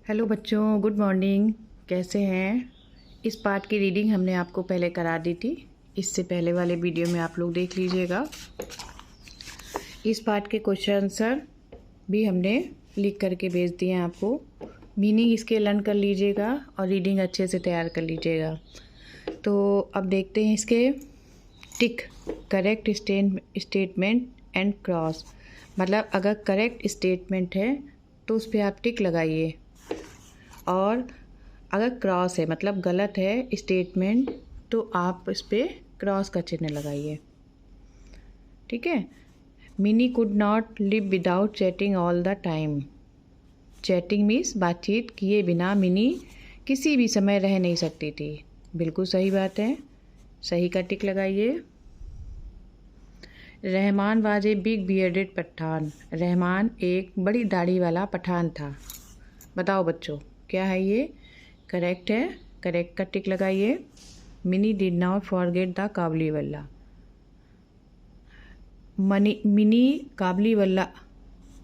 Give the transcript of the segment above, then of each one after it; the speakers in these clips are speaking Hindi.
हेलो बच्चों, गुड मॉर्निंग। कैसे हैं? इस पार्ट की रीडिंग हमने आपको पहले करा दी थी। इससे पहले वाले वीडियो में आप लोग देख लीजिएगा। इस पार्ट के क्वेश्चन आंसर भी हमने लिख करके भेज दिए हैं आपको। मीनिंग इसके लर्न कर लीजिएगा और रीडिंग अच्छे से तैयार कर लीजिएगा। तो अब देखते हैं इसके टिक, करेक्ट स्टेटमेंट एंड क्रॉस। मतलब अगर करेक्ट स्टेटमेंट है तो उस पर आप टिक लगाइए, और अगर क्रॉस है मतलब गलत है स्टेटमेंट तो आप इस पर क्रॉस का चिन्ह लगाइए। ठीक है। Mini could not live without chatting all the time. Chatting means बातचीत किए बिना मिनी किसी भी समय रह नहीं सकती थी। बिल्कुल सही बात है, सही का टिक लगाइए। Rahman was a big bearded Pathan. Rahman एक बड़ी दाढ़ी वाला पठान था। बताओ बच्चों, क्या है ये? करेक्ट है, करेक्ट का टिक लगाइए। Mini did not forget the Kabuliwala. Mini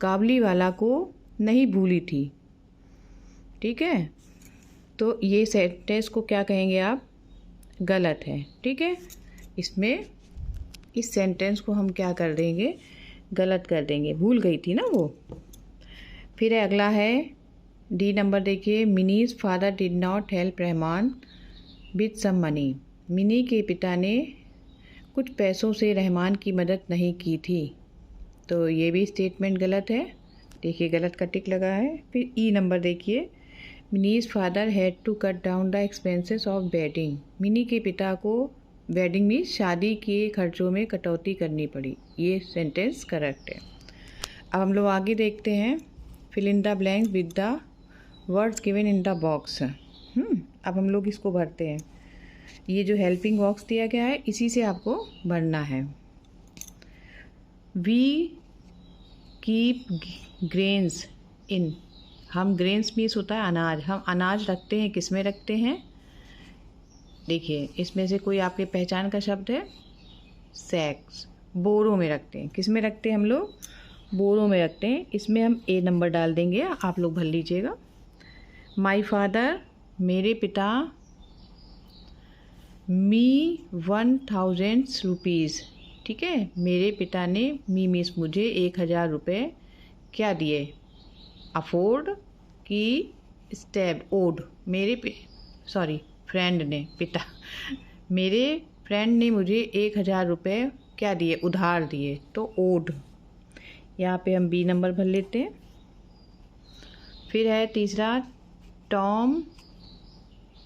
Kabuliwala को नहीं भूली थी। ठीक है, तो ये सेंटेंस को क्या कहेंगे आप? गलत है। ठीक है, इसमें इस सेंटेंस को हम क्या कर देंगे? गलत कर देंगे। भूल गई थी ना वो। फिर अगला है डी नंबर, देखिए। Mini's father did not help Rahman with some money. Mini के पिता ने कुछ पैसों से रहमान की मदद नहीं की थी। तो ये भी स्टेटमेंट गलत है। देखिए, गलत का टिक लगा है। फिर ई नंबर देखिए। Mini's father had to cut down the expenses of wedding. Mini के पिता को वेडिंग में शादी के खर्चों में कटौती करनी पड़ी। ये सेंटेंस करेक्ट है। अब हम लोग आगे देखते हैं। Fill in the blank with the words given in the box. अब हम लोग इसको भरते हैं। ये जो हेल्पिंग बॉक्स दिया गया है इसी से आपको भरना है। We keep grains in. हम ग्रेन्स मीन्स होता है अनाज। हम अनाज रखते हैं, किस में रखते हैं? देखिए, इसमें से कोई आपके पहचान का शब्द है? सैक्स। बोरों में रखते हैं। किस में रखते हैं हम लोग? बोरों में रखते हैं। इसमें हम ए नंबर डाल देंगे, आप लोग भर लीजिएगा। माई फादर, मेरे पिता, मी 1000 रुपीज़। ठीक है, मेरे पिता ने, मी मीन्स मुझे, 1000 रुपये क्या दिए? अफोर्ड की स्टेप ओड। फ्रेंड ने, पिता मेरे फ्रेंड ने मुझे 1000 रुपये क्या दिए? उधार दिए, तो ओड। यहाँ पे हम बी नंबर भर लेते हैं। फिर है तीसरा, टॉम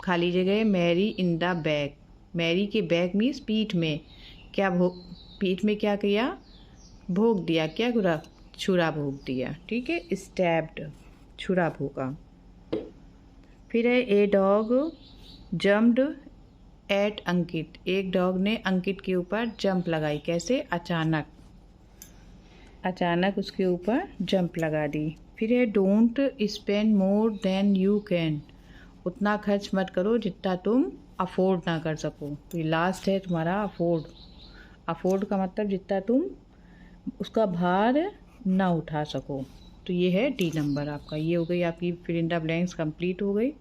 खाली जगह Mary in the bag. Mary के बैग मीन्स पीठ में क्या पीठ में क्या किया? भोग दिया। क्या करा? छुरा भोग दिया। ठीक है, स्टैब्ड, छुरा भोगा। फिर है ए डॉग जम्प्ड एट अंकित। एक डॉग ने अंकित के ऊपर जंप लगाई। कैसे? अचानक, अचानक उसके ऊपर जंप लगा दी। फिर है don't spend more than you can. उतना खर्च मत करो जितना तुम अफोर्ड ना कर सको। तो ये लास्ट है तुम्हारा, अफोर्ड। अफोर्ड का मतलब जितना तुम उसका भार ना उठा सको। तो ये है डी नंबर आपका। ये हो गई आपकी fill in the blanks complete हो गई।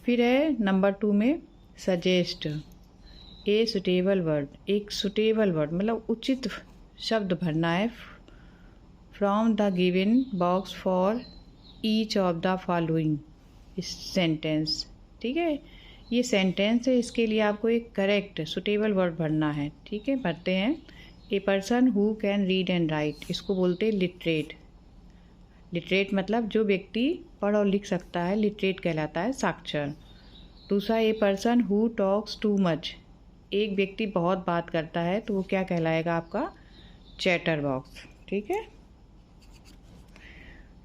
फिर है नंबर 2 में सजेस्ट ए सुटेबल वर्ड। एक सुटेबल वर्ड मतलब उचित शब्द भरना है from the given box for each of the following sentence. ठीक है, ये सेंटेंस है, इसके लिए आपको एक करेक्ट सुटेबल वर्ड भरना है। ठीक है, भरते हैं। A person who can read and right, इसको बोलते हैं लिटरेट। लिटरेट मतलब जो व्यक्ति पढ़ और लिख सकता है, लिटरेट कहलाता है, साक्षर। दूसरा, a person who talks too much. एक व्यक्ति बहुत बात करता है तो वो क्या कहलाएगा आपका? Chatter box. ठीक है।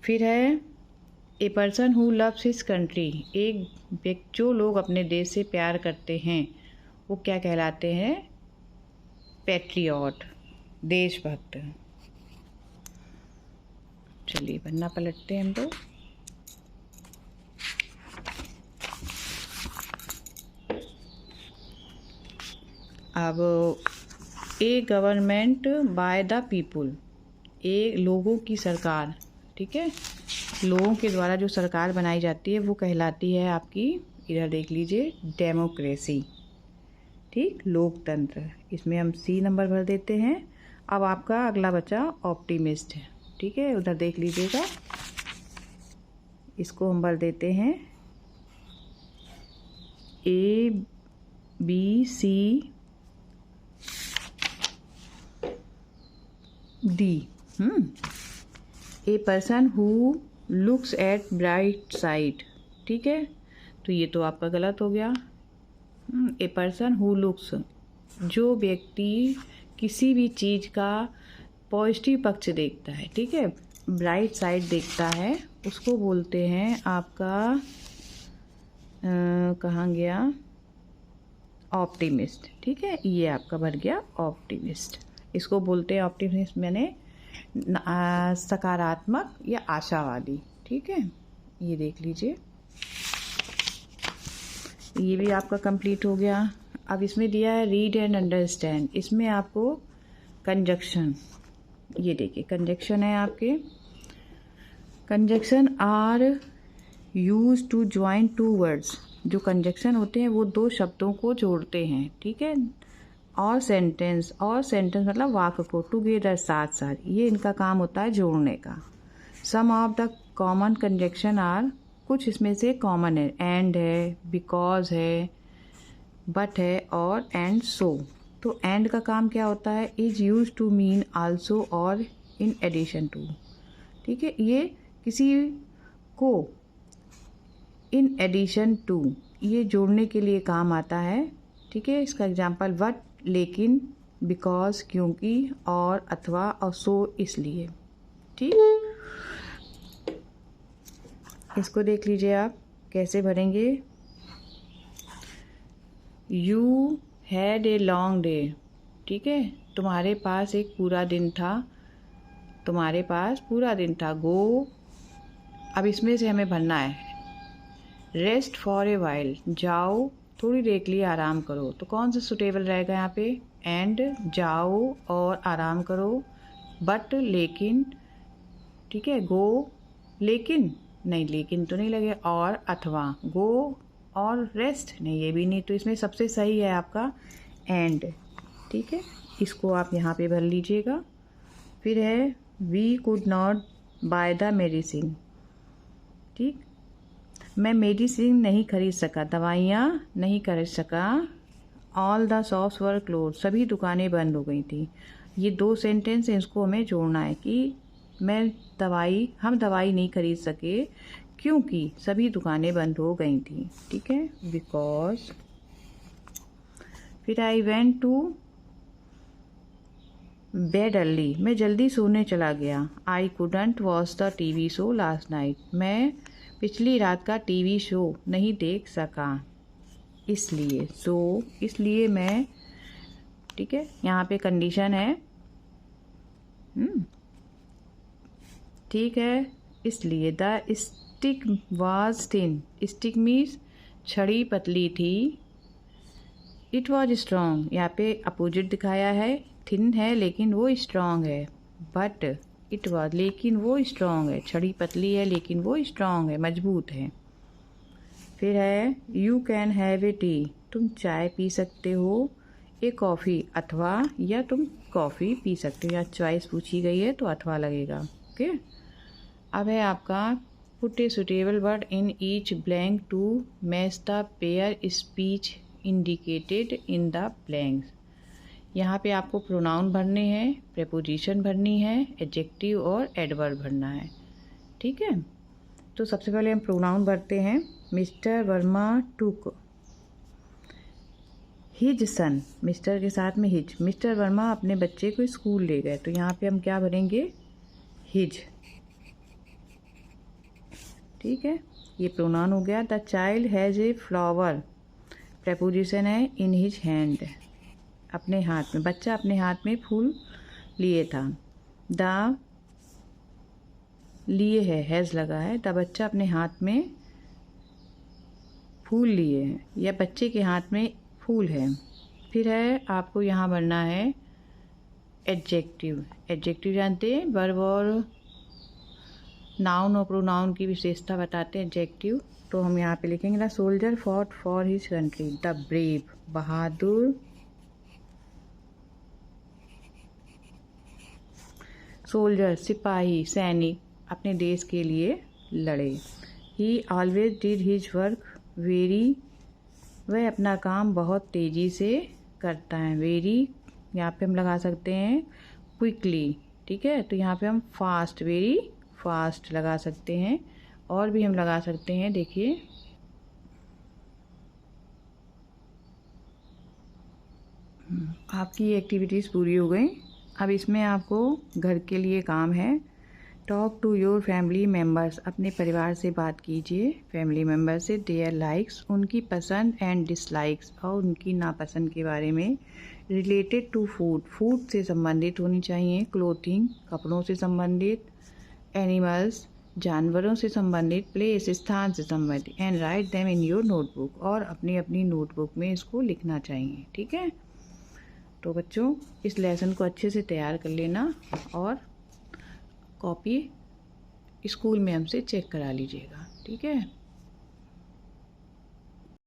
फिर है a person who loves his country. एक जो लोग अपने देश से प्यार करते हैं वो क्या कहलाते हैं? पैट्रियट, देशभक्त। चलिए पन्ना पलटते हैं हम लोग। अब ए गवर्नमेंट बाय द पीपुल। ए लोगों की सरकार। ठीक है, लोगों के द्वारा जो सरकार बनाई जाती है वो कहलाती है आपकी, इधर देख लीजिए, डेमोक्रेसी। ठीक, लोकतंत्र। इसमें हम सी नंबर भर देते हैं। अब आपका अगला बचा ऑप्टिमिस्ट है। ठीक है, उधर देख लीजिएगा, इसको हम भर देते हैं ABCD। A person who looks at bright side. ठीक है, तो ये तो आपका गलत हो गया। ए पर्सन हु लुक्स, जो व्यक्ति किसी भी चीज़ का पॉजिटिव पक्ष देखता है, ठीक है, ब्राइट साइड देखता है, उसको बोलते हैं आपका कहाँ गया, ऑप्टिमिस्ट। ठीक है, ये आपका भर गया ऑप्टिमिस्ट। इसको बोलते हैं ऑप्टिमिस्ट, मैंने सकारात्मक या आशावादी। ठीक है, ये देख लीजिए, ये भी आपका कंप्लीट हो गया। अब इसमें दिया है रीड एंड अंडरस्टैंड। इसमें आपको कंजक्शन, ये देखिए कंजक्शन है आपके। Conjunction are use to join two words. जो कंजक्शन होते हैं वो दो शब्दों को जोड़ते हैं। ठीक है, और सेंटेंस, और सेंटेंस मतलब वाक्य को, टुगेदर, साथ साथ, ये इनका काम होता है जोड़ने का। Some of the common conjunction are, कुछ इसमें से कॉमन है, एंड है, बिकॉज है, बट है, और एंड सो। तो एंड का काम क्या होता है, is use to mean also और इन एडिशन टू। ठीक है, ये किसी को इन एडिशन टू, ये जोड़ने के लिए काम आता है। ठीक है, इसका एग्जांपल बट, लेकिन, बिकॉज, क्योंकि, और, अथवा, और सो, इसलिए। ठीक, इसको देख लीजिए आप कैसे भरेंगे। You had a long day. ठीक है, तुम्हारे पास एक पूरा दिन था, तुम्हारे पास पूरा दिन था। गो, अब इसमें से हमें भरना है रेस्ट फॉर ए वाइल, जाओ थोड़ी देर के लिए आराम करो। तो कौन सा सुटेबल रहेगा यहाँ पे, एंड, जाओ और आराम करो, बट, लेकिन। ठीक है, गो, लेकिन नहीं, लेकिन तो नहीं लगे, और, अथवा, गो और रेस्ट नहीं, ये भी नहीं। तो इसमें सबसे सही है आपका एंड। ठीक है, इसको आप यहाँ पे भर लीजिएगा। फिर है we could not buy the medicine. ठीक, मैं मेडिसिन नहीं खरीद सका, दवाइयाँ नहीं खरीद सका। All the shops were close, सभी दुकानें बंद हो गई थी। ये दो सेंटेंस हैं, इसको हमें जोड़ना है कि हम दवाई नहीं खरीद सके क्योंकि सभी दुकानें बंद हो गई थी। ठीक है, बिकॉज। फिर I went to bed early, मैं जल्दी सोने चला गया। I couldn't watch the TV show last night, मैं पिछली रात का टीवी शो नहीं देख सका, इसलिए। सो, इसलिए मैं। ठीक है, यहाँ पे कंडीशन है। ठीक है, इसलिए। The stick was thin, stick means छड़ी पतली थी। इट वॉज स्ट्रॉन्ग, यहाँ पे अपोजिट दिखाया है, थिन है लेकिन वो स्ट्रॉन्ग है। बट इट वॉज, लेकिन वो स्ट्रॉन्ग है, छड़ी पतली है लेकिन वो स्ट्रॉन्ग है, मजबूत है। फिर है you can have A T, तुम चाय पी सकते हो, ए कॉफ़ी, अथवा, या तुम कॉफ़ी पी सकते हो। या चॉइस पूछी गई है तो अथवा लगेगा। ओके, अब है आपका put a suitable word in each blank to match the pair speech indicated in the blanks. यहाँ पे आपको प्रोनाउन भरने हैं, प्रेपोजिशन भरनी है, एडजेक्टिव और एडवर्ब भरना है। ठीक है, तो सबसे पहले हम प्रोनाउन भरते हैं। Mister Verma took his son, mister के साथ में हिज, मिस्टर वर्मा अपने बच्चे को स्कूल ले गए। तो यहाँ पे हम क्या भरेंगे, हिज। ठीक है, ये प्रोनाउन हो गया। The child has a flower, preposition है इन हिज हैंड, अपने हाथ में, बच्चा अपने हाथ में फूल लिए था। द, लिए है, हैज़ लगा है, द बच्चा अपने हाथ में फूल लिए हैं, या बच्चे के हाथ में फूल है। फिर है आपको यहाँ भरना है एडजेक्टिव। एडजेक्टिव जानते हैं, वर्ब और नाउन और प्रोनाउन की विशेषता बताते हैं, एडजेक्टिव। तो हम यहाँ पे लिखेंगे the soldier fought for his country, the brave Bahadur, soldier सिपाही सैनिक अपने देश के लिए लड़े। ही always did his work very, वह अपना काम बहुत तेज़ी से करता है। वेरी यहाँ पे हम लगा सकते हैं क्विकली, ठीक है। तो यहाँ पे हम फास्ट, वेरी फास्ट लगा सकते हैं। और भी हम लगा सकते हैं, देखिए आपकी एक्टिविटीज़ पूरी हो गई। अब इसमें आपको घर के लिए काम है। Talk to your family members, अपने परिवार से बात कीजिए, फैमिली मेम्बर से। देयर लाइक्स, उनकी पसंद, एंड डिसलाइक्स, और उनकी नापसंद के बारे में। रिलेटेड टू फूड, फूड से संबंधित होनी चाहिए। क्लोथिंग, कपड़ों से संबंधित। एनिमल्स, जानवरों से संबंधित। प्लेस, स्थान से संबंधित। And write them in your notebook, और अपनी अपनी नोटबुक में इसको लिखना चाहिए, ठीक है। तो बच्चों इस लेसन को अच्छे से तैयार कर लेना और कॉपी स्कूल में हमसे चेक करा लीजिएगा, ठीक है।